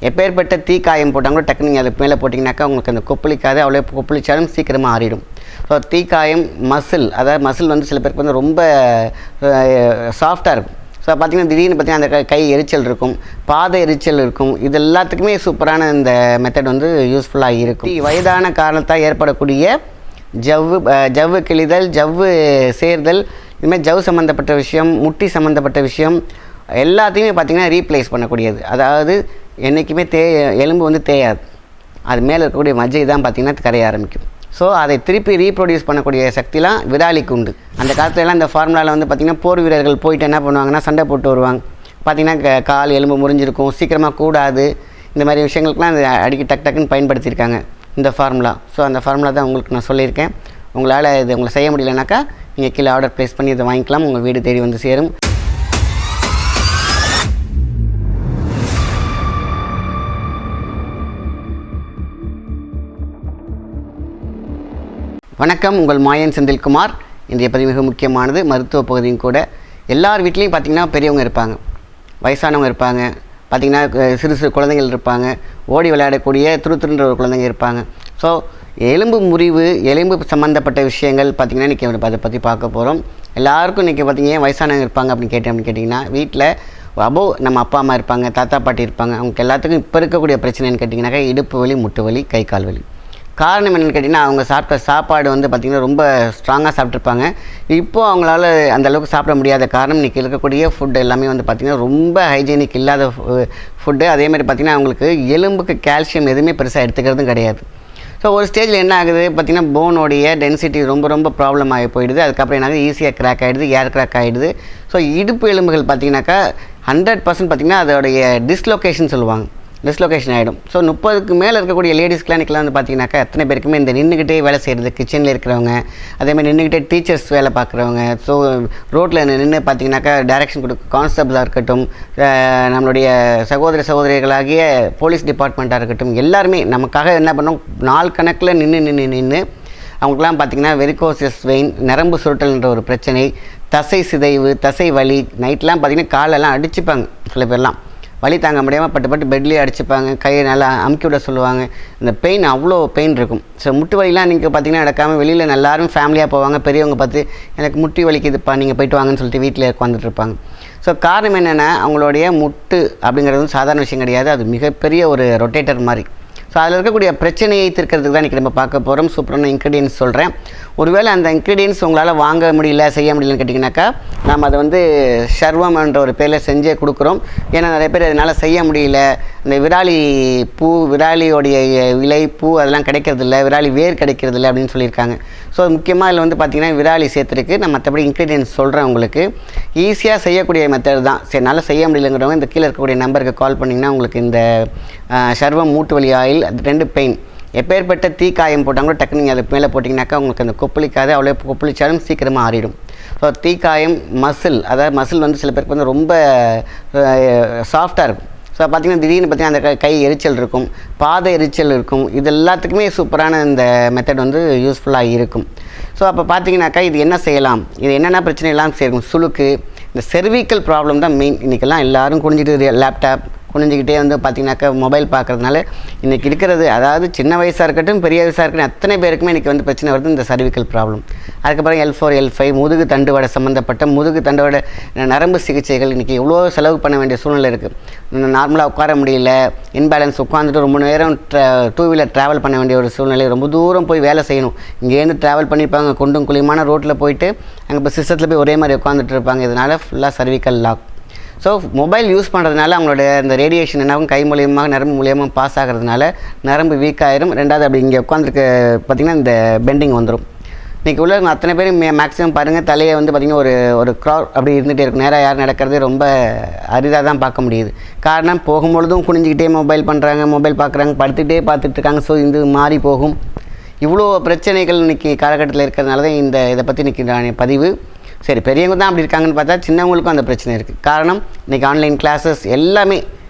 எப்பேற்பட்ட தீக்காயம் போட்டால் கூட டக்குனு நீங்கள் அதுக்கு மேலே போட்டிங்கனாக்கா உங்களுக்கு அந்த கொப்பளிக்காது, அவ்வளோ கொப்பளிச்சாலும் சீக்கிரமாக ஆறிடும். ஸோ தீக்காயம் மசில், அதாவது மசில் வந்து சில பேருக்கு வந்து ரொம்ப சாஃப்டாக இருக்கும். ஸோ பார்த்திங்கன்னா திடீர்னு பார்த்திங்கன்னா அந்த கை எரிச்சல் இருக்கும், பாத எரிச்சல் இருக்கும். இது எல்லாத்துக்குமே சூப்பரான இந்த மெத்தட் வந்து யூஸ்ஃபுல்லாக இருக்கும். வயதான காரணத்தால் ஏற்படக்கூடிய ஜவ்வு கிழிதல், ஜவ்வு சேர்தல், இதுமாதிரி ஜவ்வு சம்மந்தப்பட்ட விஷயம், முட்டி சம்மந்தப்பட்ட விஷயம் எல்லாத்தையுமே பார்த்திங்கன்னா ரீப்ளேஸ் பண்ணக்கூடியது. அதாவது என்றைக்குமே எலும்பு வந்து தேயாது, அது மேலே இருக்கக்கூடிய மஜ்ஜை தான் பார்த்திங்கன்னா கரைய ஆரம்பிக்கும். ஸோ அதை திருப்பி ரீப்ரொடியூஸ் பண்ணக்கூடிய சக்திலாம் விராலிக்கு உண்டு. அந்த காலத்துலலாம் இந்த ஃபார்முலாவில் வந்து பார்த்திங்கன்னா போர் வீரர்கள் போயிட்டு என்ன பண்ணுவாங்கன்னா சண்டை போட்டு வருவாங்க. பார்த்திங்கன்னா கால் எலும்பு முறிஞ்சிருக்கும், சீக்கிரமாக கூடாது, இந்த மாதிரி விஷயங்களுக்குலாம் அந்த அடிக்கடி டக்குன்னு பயன்படுத்தியிருக்காங்க இந்த ஃபார்முலா. ஸோ அந்த ஃபார்முலா தான் உங்களுக்கு நான் சொல்லியிருக்கேன். உங்களால் இது உங்களை செய்ய முடியலனாக்கா நீங்கள் கீழே ஆர்டர் ப்ளேஸ் பண்ணி இதை வாங்கிக்கலாம், உங்கள் வீடு தேடி வந்து சேரும். வணக்கம், உங்கள் மாயன் செந்தில்குமார். இன்றைய பதிவு மிக முக்கியமானது, மருத்துவ பகுதியும் கூட. எல்லார் வீட்லேயும் பார்த்திங்கன்னா பெரியவங்க இருப்பாங்க, வயசானவங்க இருப்பாங்க, பார்த்திங்கன்னா சிறு சிறு குழந்தைகள் இருப்பாங்க, ஓடி விளையாடக்கூடிய துருத்துன்ற ஒரு குழந்தைங்க இருப்பாங்க. ஸோ எலும்பு முறிவு, எலும்பு சம்மந்தப்பட்ட விஷயங்கள் பார்த்திங்கன்னா இன்றைக்கி அதை பற்றி பார்க்க போகிறோம். எல்லாருக்கும் இன்றைக்கி பார்த்திங்கன்னா வயசானவங்க இருப்பாங்க அப்படின்னு கேட்டிங்கன்னா வீட்டில் நம்ம அப்பா அம்மா இருப்பாங்க, தாத்தா பாட்டி இருப்பாங்க. அவங்க எல்லாத்துக்கும் இப்போ இருக்கக்கூடிய பிரச்சனைன்னு கேட்டிங்கனாக்கா இடுப்பு வலி, முட்டு வலி, கை கால் வலி. காரணம் என்னென்னு கேட்டிங்கன்னா அவங்க சாப்பிட்ட சாப்பாடு வந்து பார்த்திங்கன்னா ரொம்ப ஸ்ட்ராங்காக சாப்பிட்ருப்பாங்க. இப்போது அவங்களால அந்தளவுக்கு சாப்பிட முடியாத காரணம் இன்றைக்கி இருக்கக்கூடிய ஃபுட் எல்லாமே வந்து பார்த்திங்கன்னா ரொம்ப ஹைஜீனிக் இல்லாத ஃபுட்டு. அதேமாதிரி பார்த்திங்கன்னா அவங்களுக்கு எலும்புக்கு கால்சியம் எதுவுமே பெருசாக எடுத்துக்கிறதும் கிடையாது. ஸோ ஒரு ஸ்டேஜில் என்ன ஆகுது பார்த்திங்கன்னா போனோடைய டென்சிட்டி ரொம்ப ப்ராப்ளம் ஆகி போயிடுது. அதுக்கப்புறம் என்ன ஆகுது, ஈஸியாக கிராக் ஆகிடுது, ஏர் கிராக் ஆகிடுது. ஸோ இடுப்பு எலும்புகள் பார்த்திங்கனாக்கா 100% பார்த்திங்கன்னா அதோடைய டிஸ்லொகேஷன் சொல்லுவாங்க, டிஸ்லொகேஷன் ஆகிடும். ஸோ 30க்கு மேலே இருக்கக்கூடிய லேடிஸ் கிளானிக்கெலாம் வந்து பார்த்திங்கனாக்கா எத்தனை பேருக்குமே இந்த நின்றுக்கிட்டே வேலை செய்கிறது, கிச்சனில் இருக்கிறவங்க, அதேமாதிரி நின்றுக்கிட்டே டீச்சர்ஸ் வேலை பார்க்குறவங்க, ஸோ ரோட்டில் நின்று பார்த்திங்கனாக்கா டைரக்ஷன் கொடுக்க கான்ஸ்டபிளாக இருக்கட்டும், நம்மளுடைய சகோதரிகளாகிய போலீஸ் டிபார்ட்மெண்ட்டாக இருக்கட்டும், எல்லாருமே நமக்காக என்ன பண்ணோம், நாள் கணக்கில் நின்று அவங்களுக்குலாம் பார்த்திங்கன்னா வெரிகோசியஸ் வெயின், நரம்பு சுருட்டல்ன்ற ஒரு பிரச்சனை, தசை சிதைவு, தசை வலி, நைட்லாம் பார்த்திங்கன்னா காலெல்லாம் அடிச்சுப்பாங்க. சில பேர்லாம் வலி தாங்க முடியாமல் பட்டு பெட்லேயே அடிச்சுப்பாங்க, கையை நல்லா அமுக்கி விட சொல்லுவாங்க. இந்த பெயின் அவ்வளோ பெயின் இருக்கும். ஸோ முட்டு வலிலாம் நீங்கள் பார்த்திங்கன்னா நடக்காமல் வெளியில் எல்லாரும் ஃபேமிலியாக போவாங்க, பெரியவங்க பார்த்து எனக்கு முட்டி வலிக்குதுப்பா நீங்கள் போய்ட்டு வாங்கன்னு சொல்லிட்டு வீட்டில் உட்காந்துட்டு இருப்பாங்க. ஸோ காரணம் என்னென்னா அவங்களுடைய முட்டு அப்படிங்கிறது வந்து சாதாரண விஷயம் கிடையாது, அது மிகப்பெரிய ஒரு ரொட்டேட்டர் மாதிரி. ஸோ அதில் இருக்கக்கூடிய பிரச்சனையை தீர்க்கிறதுக்கு தான் இன்றைக்கி நம்ம பார்க்க போகிறோம். சூப்பரான இன்க்ரீடியன்ஸ் சொல்கிறேன். ஒருவேளை அந்த இன்க்ரீடியன்ஸ் உங்களால் வாங்க முடியல, செய்ய முடியலன்னு கேட்டிங்கனாக்கா நாம் அதை வந்து ஷர்வம் என்ற ஒரு பேரில் செஞ்சே கொடுக்குறோம். ஏன்னா நிறைய பேர் அதனால் செய்ய முடியல, இந்த விராலி பூ, விராலியோடைய இலை பூ அதெல்லாம் கிடைக்கிறதில்ல, விராலி வேர் கிடைக்கிறதில்ல அப்படின்னு சொல்லியிருக்காங்க. ஸோ முக்கியமாக இதில் வந்து பார்த்திங்கன்னா விராலி சேர்த்துருக்கு. நான் மற்றபடி இன்க்ரீடியன்ஸ் சொல்கிறேன் உங்களுக்கு. ஈஸியாக செய்யக்கூடிய மெத்தட் தான். சரி, என்னால் செய்ய முடியலங்கிறவங்க இந்த கீழே இருக்கக்கூடிய நம்பருக்கு கால் பண்ணிங்கன்னா உங்களுக்கு இந்த ஷர்வம் மூட்டு வலி ஆயில், அது 2 பெயின், எப்பேற்பட்ட தீக்காயம் போட்டால் கூட டக்குனு நீங்கள் அதுக்கு மேலே போட்டிங்கனாக்கா உங்களுக்கு அந்த கொப்பளிக்காது, அவ்வளோ கொப்பளிச்சாலும் சீக்கிரமாக ஆறிடும். ஸோ தீக்காயம் மசில், அதாவது மசில் வந்து சில பேருக்கு வந்து ரொம்ப சாஃப்டாக இருக்கும். ஸோ பார்த்திங்கன்னா திடீர்னு பார்த்திங்கன்னா அந்த கை எரிச்சல் இருக்கும், பாத எரிச்சல் இருக்கும். இது எல்லாத்துக்குமே சூப்பரான இந்த மெத்தட் வந்து யூஸ்ஃபுல்லாக இருக்கும். ஸோ அப்போ பார்த்திங்கனாக்கா இது என்ன செய்யலாம், இது என்னென்ன பிரச்சனை எல்லாம் சேர்க்கும், சுளுக்கு, இந்த செர்விக்கல் ப்ராப்ளம் தான் மெயின். இன்றைக்கெல்லாம் எல்லோரும் குனிஞ்சிட்டு லேப்டாப் குனிஞ்சிக்கிட்டே வந்து பார்த்திங்கனாக்கா மொபைல் பார்க்குறதுனால இன்றைக்கி இருக்கிறது, அதாவது சின்ன வயசாக இருக்கட்டும் பெரிய வயசாக இருக்கட்டும் அத்தனை பேருக்குமே இன்றைக்கி வந்து பிரச்சனை வருது இந்த சர்விக்கல் ப்ராப்ளம். அதுக்கப்புறம் L4 L5 முதுகு தண்டுவடை சம்மந்தப்பட்ட முதுகு தண்டுவடை நரம்பு சிகிச்சைகள் இன்றைக்கி எவ்வளோ செலவு பண்ண வேண்டிய சூழ்நிலை இருக்குது. நார்மலாக உட்கார முடியல, இன்பேலன்ஸ், உட்காந்துட்டு ரொம்ப நேரம் 2 வீலர் ட்ராவல் பண்ண வேண்டிய ஒரு சூழ்நிலை, ரொம்ப தூரம் போய் வேலை செய்யணும், இங்கேருந்து ட்ராவல் பண்ணியிருப்பாங்க, குண்டும் குழியுமான ரோட்டில் போயிட்டு அங்கே இப்போ சிஸ்டத்தில் போய் ஒரே மாதிரி உட்காந்துட்டு இருப்பாங்க. இதனால் ஃபுல்லாக cervical lock. So mobile use பண்ணுறதுனால அவங்களோட இந்த ரேடியேஷன் என்னாகும், கை மூலியமாக நரம்பு மூலியமாக பாஸ் ஆகிறதுனால நரம்பு வீக் ஆயிரும். ரெண்டாவது அப்படி இங்கே உட்காந்துருக்க பார்த்திங்கன்னா இந்த பெண்டிங் வந்துடும். இன்றைக்கி உள்ள அத்தனை பேரும் மேக்ஸிமம் பாருங்கள் தலையை வந்து பார்த்திங்கன்னா ஒரு க்ரௌட் அப்படி இருந்துகிட்டே இருக்கும். நேராக யார் நடக்கிறதே ரொம்ப அரிதாக தான் பார்க்க முடியுது. காரணம் போகும்பொழுதும் குனிஞ்சிக்கிட்டே மொபைல் பண்ணுறாங்க, மொபைல் பார்க்குறாங்க, படுத்துகிட்டே பார்த்துட்ருக்காங்க. ஸோ இது மாறி போகும். இவ்வளோ பிரச்சனைகள் இன்றைக்கி காலகட்டத்தில் இருக்கிறதுனால தான் இதை பற்றி இன்றைக்கி நான் பதிவு. சரி, பெரியவங்க தான் அப்படி இருக்காங்கன்னு பார்த்தா சின்னவங்களுக்கும் அந்த பிரச்சனை இருக்குது. காரணம் இன்றைக்கி ஆன்லைன் கிளாஸஸ் எல்லாமே.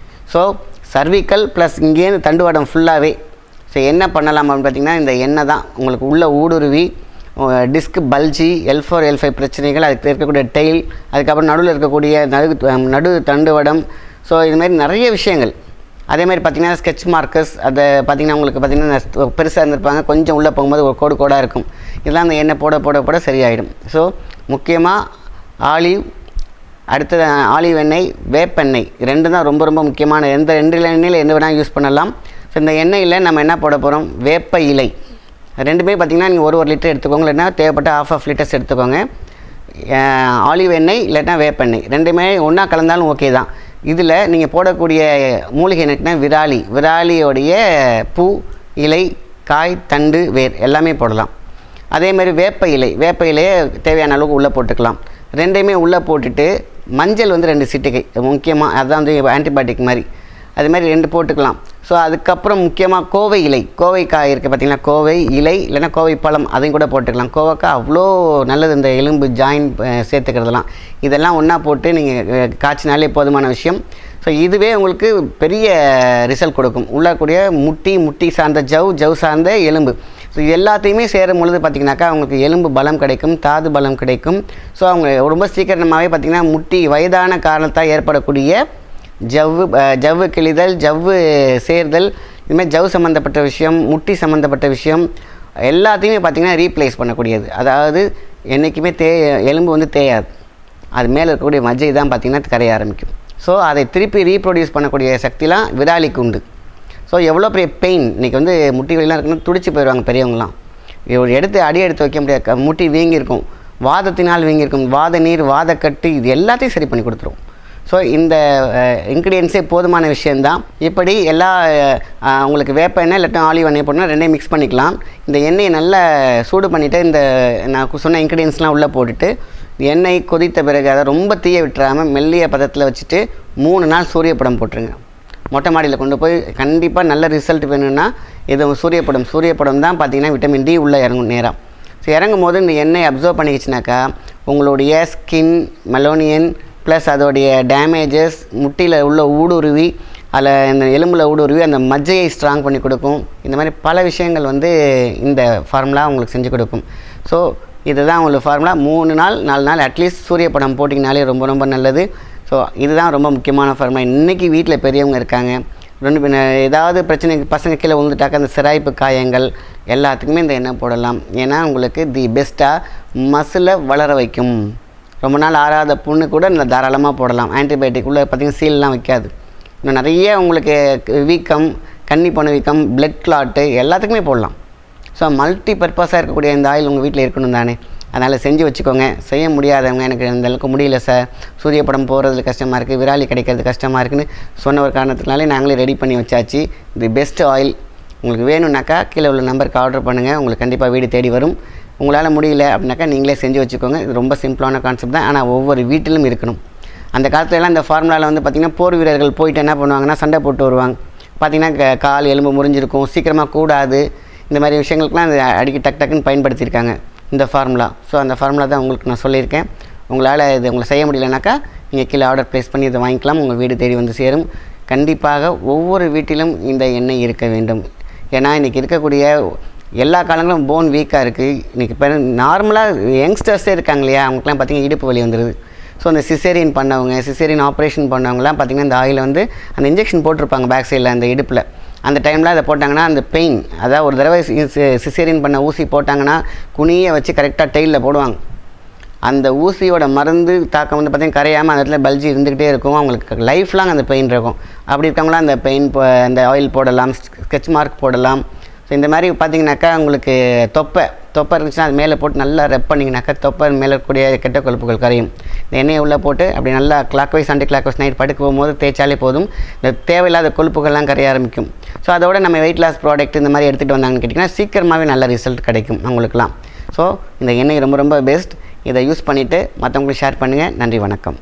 ஸோ சர்விக்கல் ப்ளஸ் இங்கேருந்து தண்டுவடம் ஃபுல்லாகவே. ஸோ என்ன பண்ணலாம் அப்படின்னு பார்த்திங்கன்னா இந்த எண்ணெய் தான் உங்களுக்கு உள்ள ஊடுருவி டிஸ்க் பல்ஜி, L4 L5 பிரச்சனைகள், அதுக்கு இருக்கக்கூடிய டெயில், அதுக்கப்புறம் நடுவில் இருக்கக்கூடிய நடு தண்டுவடம், ஸோ இதுமாதிரி நிறைய விஷயங்கள் அதே மாதிரி பார்த்திங்கன்னா ஸ்கெட்ச் மார்க்கர்ஸ் அதை பார்த்திங்கன்னா உங்களுக்கு பார்த்திங்கன்னா பெருசாக இருந்திருப்பாங்க, கொஞ்சம் உள்ளே போகும்போது ஒரு கோடு கோடாக இருக்கும். இதெல்லாம் அந்த எண்ணெய் போட போட போட சரியாயிடும். ஸோ முக்கியமாக ஆலிவ், அடுத்தது ஆலிவ் எண்ணெய், வேப்பெண்ணெய், ரெண்டு தான் ரொம்ப ரொம்ப முக்கியமான. ரெண்டு எண்ணெயில் எந்த வேணால் யூஸ் பண்ணலாம். ஸோ இந்த எண்ணெயில் நம்ம என்ன போட போகிறோம், வேப்ப இலை. ரெண்டுமே பார்த்திங்கன்னா நீங்கள் ஒரு லிட்டர் எடுத்துக்கோங்க, இல்லைன்னா தேவைப்பட்ட ஆஃப் லிட்டர்ஸ் எடுத்துக்கோங்க. ஆலிவ் எண்ணெய் இல்லைன்னா வேப்பெண்ணெய் ரெண்டுமே ஒன்றா கலந்தாலும் ஓகே தான். இதில் நீங்கள் போடக்கூடிய மூலிகை என்னென்னா விராலியோடைய பூ, இலை, காய், தண்டு, வேர் எல்லாமே போடலாம். அதேமாதிரி வேப்ப இலையை தேவையான அளவுக்கு உள்ளே போட்டுக்கலாம். ரெண்டையுமே உள்ளே போட்டுட்டு மஞ்சள் வந்து 2 சிட்டிகை முக்கியமாக, அதுதான் வந்து ஆன்டிபயோட்டிக் மாதிரி, அது மாதிரி 2 போட்டுக்கலாம். ஸோ அதுக்கப்புறம் முக்கியமாக கோவை காய் இருக்குது பார்த்திங்கன்னா, கோவை இலை இல்லைன்னா கோவை பழம், அதையும் கூட போட்டுக்கலாம். கோவைக்காய் அவ்வளோ நல்லது, இந்த எலும்பு ஜாயின் சேர்த்துக்கிறதுலாம். இதெல்லாம் ஒன்றா போட்டு நீங்கள் காய்ச்சினாலே போதுமான விஷயம். ஸோ இதுவே உங்களுக்கு பெரிய ரிசல்ட் கொடுக்கும். உள்ளக்கூடிய முட்டி சார்ந்த ஜவ் சார்ந்த எலும்பு, ஸோ எல்லாத்தையுமே சேரும் பொழுது பார்த்திங்கனாக்கா அவங்களுக்கு எலும்பு பலம் கிடைக்கும், தாது பலம் கிடைக்கும். ஸோ அவங்க ரொம்ப சீக்கிரமாகவே பார்த்திங்கன்னா வயதான காரணத்தால் ஏற்படக்கூடிய ஜவ்வு கிழிதல், ஜவ்வு சேர்தல், இதுமாதிரி ஜவ் சம்மந்தப்பட்ட விஷயம், முட்டி சம்மந்தப்பட்ட விஷயம் எல்லாத்தையுமே பார்த்திங்கன்னா ரீப்ளேஸ் பண்ணக்கூடியது. அதாவது என்றைக்குமே எலும்பு வந்து தேயாது, அது மேலே இருக்கக்கூடிய மஜ்ஜை தான் பார்த்திங்கன்னா கரைய ஆரம்பிக்கும். ஸோ அதை திருப்பி ரீப்ரொடியூஸ் பண்ணக்கூடிய சக்திலாம் விராலிக்கு உண்டு. ஸோ எவ்வளோ பெரிய பெயின் இன்றைக்கி வந்து முட்டி வலிலாம் இருக்குன்னு துடிச்சு போயிடுவாங்க பெரியவங்களாம். அடி எடுத்து வைக்க முடியாது, முட்டி வீங்கியிருக்கும், வாதத்தினால் வீங்கியிருக்கும், வாத நீர், வாதக்கட்டு, இது எல்லாத்தையும் சரி பண்ணி கொடுத்துரும். ஸோ இந்த இன்க்ரீடியன்ஸே போதுமான விஷயந்தான். இப்படி எல்லா உங்களுக்கு வேப்ப எண்ணெய் இல்லாட்டா ஆலிவ் எண்ணெய் போட்டோன்னா ரெண்டையும் மிக்ஸ் பண்ணிக்கலாம். இந்த எண்ணெயை நல்லா சூடு பண்ணிவிட்டு இந்த நான் சொன்ன இன்க்ரீடியன்ஸ்லாம் உள்ளே போட்டுட்டு எண்ணெய் கொதித்த பிறகு அதை ரொம்ப தீய விட்டுறாமல் மெல்லிய பதத்தில் வச்சுட்டு 3 நாள் சூரியப்படம் போட்டுருங்க. மொட்டை மாடியில் கொண்டு போய் கண்டிப்பாக நல்ல ரிசல்ட் வேணும்னா இது சூரியப்படம் தான் பார்த்திங்கன்னா விட்டமின் டி உள்ளே இறங்கும் நேராக. ஸோ இறங்கும் போது இந்த எண்ணெய் அப்சர்வ் பண்ணிக்கிச்சுனாக்கா உங்களுடைய ஸ்கின், மெலோனியன் ப்ளஸ் அதோடைய டேமேஜஸ், முட்டியில் உள்ள ஊடுருவி அதில் இந்த எலும்பில் ஊடுருவி அந்த மஜ்ஜையை ஸ்ட்ராங் பண்ணி கொடுக்கும். இந்த மாதிரி பல விஷயங்கள் வந்து இந்த ஃபார்முலா உங்களுக்கு செஞ்சு கொடுக்கும். ஸோ இதுதான் உங்களுக்கு ஃபார்முலா. 3 நாள் 4 நாள் அட்லீஸ்ட் சூரியப்படம் போட்டிங்கனாலே ரொம்ப ரொம்ப நல்லது. ஸோ இதுதான் ரொம்ப முக்கியமான ஃபார்முலா. இன்றைக்கி வீட்டில் பெரியவங்க இருக்காங்க, ஏதாவது பிரச்சனைக்கு பசங்க கீழே விழுந்துட்டாக்க அந்த சிராய்ப்பு காயங்கள் எல்லாத்துக்குமே இந்த எண்ணெய் போடலாம். ஏன்னா உங்களுக்கு பெஸ்ட்டாக மசிலை வளர வைக்கும். ரொம்ப நாள் ஆறாத புண்ணு கூட இந்த தாராளமாக போடலாம். ஆன்டிபயோட்டிக் உள்ள பார்த்திங்கன்னா சீல்லாம் வைக்காது. இன்னும் நிறைய உங்களுக்கு வீக்கம், கன்னி போன வீக்கம், பிளட் கிளாட்டு எல்லாத்துக்குமே போடலாம். ஸோ மல்டி பர்பஸாக இருக்கக்கூடிய இந்த ஆயில் உங்கள் வீட்டில் இருக்கணும் தானே, அதனால் செஞ்சு வச்சுக்கோங்க. செய்ய முடியாதவங்க எனக்கு இந்த அளவுக்கு முடியல சார், சூரியப்படம் போகிறது கஷ்டமாக இருக்குது, விராலி கிடைக்கிறது கஷ்டமாக இருக்குதுன்னு சொன்ன ஒரு காரணத்தினாலே நாங்களே ரெடி பண்ணி வச்சாச்சு. The best oil. உங்களுக்கு வேணும்னாக்கா கீழே உள்ள நம்பருக்கு ஆர்டர் பண்ணுங்கள், உங்களுக்கு கண்டிப்பாக வீடு தேடி வரும். உங்களால் முடியல அப்படின்னாக்கா நீங்களே செஞ்சு வச்சுக்கோங்க. இது ரொம்ப சிம்பிளான கான்செப்ட் தான், ஆனால் ஒவ்வொரு வீட்டிலும் இருக்கணும். அந்த காலத்துலலாம் இந்த ஃபார்முலாவில் வந்து பார்த்திங்கன்னா போர் வீரர்கள் போயிட்டு என்ன பண்ணுவாங்கன்னா சண்டை போட்டு வருவாங்க. பார்த்திங்கன்னா கால் எலும்பு முறிஞ்சிருக்கும், சீக்கிரமாக கூடாது, இந்த மாதிரி விஷயங்களுக்குலாம் அது அடிக்கி டக்குன்னு பயன்படுத்தியிருக்காங்க இந்த ஃபார்முலா. ஸோ அந்த ஃபார்முலா தான் உங்களுக்கு நான் சொல்லியிருக்கேன். உங்களால் இது உங்களை செய்ய முடியலனாக்கா நீங்கள் கீழே ஆர்டர் ப்ளேஸ் பண்ணி இதை வாங்கிக்கலாம், உங்கள் வீடு தேடி வந்து சேரும். கண்டிப்பாக ஒவ்வொரு வீட்டிலும் இந்த எண்ணெய் இருக்க வேண்டும். ஏன்னா இன்றைக்கி இருக்கக்கூடிய எல்லா காலங்களும் போன் வீக்காக இருக்குது. இன்றைக்கி நார்மலாக யங்ஸ்டர்ஸே இருக்காங்க இல்லையா, அவங்களுக்குலாம் பார்த்திங்கன்னா இடுப்பு வலி வந்துடுது. ஸோ அந்த சிசேரியன் ஆப்ரேஷன் பண்ணவங்கலாம் பார்த்திங்கன்னா இந்த ஆயில் வந்து அந்த இன்ஜெக்ஷன் போட்டிருப்பாங்க பேக் சைடில் அந்த இடுப்பில். அந்த டைமில் அதை போட்டாங்கன்னா அந்த பெயின், அதாவது ஒரு தடவை சிசேரியன் பண்ண ஊசி போட்டாங்கன்னா குனியை வச்சு கரெக்டாக டெயிலில் போடுவாங்க. அந்த ஊசியோட மருந்து தாக்கம் வந்து பார்த்திங்கன்னா கரையாமல் அந்த இடத்துல பல்ஜி இருந்துக்கிட்டே இருக்கும். அவங்களுக்கு லைஃப் லாங் அந்த பெயின் இருக்கும். அப்படி இருக்கவங்களாம் அந்த ஆயில் போடலாம், ஸ்கெட்ச் மார்க் போடலாம். ஸோ இந்த மாதிரி பார்த்திங்கனாக்கா உங்களுக்கு தொப்பை இருந்துச்சுன்னா அது மேலே போட்டு நல்லா ரெப் பண்ணிங்கனாக்கா தொப்பை மேலே இருக்கக்கூடிய கெட்ட கொழுப்புகள் கரையும். இந்த எண்ணெயை உள்ளே போட்டு அப்படி நல்லா கிளாக்வைஸ் ஆன்டி கிளாக்வைஸ் நைட் படுக்க போகும்போது தேய்ச்சாலே போதும், இந்த தேவையில்லாத கொழுப்புகள்லாம் கரைய ஆரம்பிக்கும். ஸோ அதோட நம்ம வெயிட் லாஸ் ப்ராடக்ட் இந்த மாதிரி எடுத்துகிட்டு வந்தாங்கன்னு கேட்டிங்கன்னா சீக்கிரமாகவே நல்ல ரிசல்ட் கிடைக்கும் அவங்களுக்குலாம். ஸோ இந்த எண்ணெய் ரொம்ப ரொம்ப பெஸ்ட். இதை யூஸ் பண்ணிவிட்டு மற்றவங்களுக்கு ஷேர் பண்ணுங்கள். நன்றி, வணக்கம்.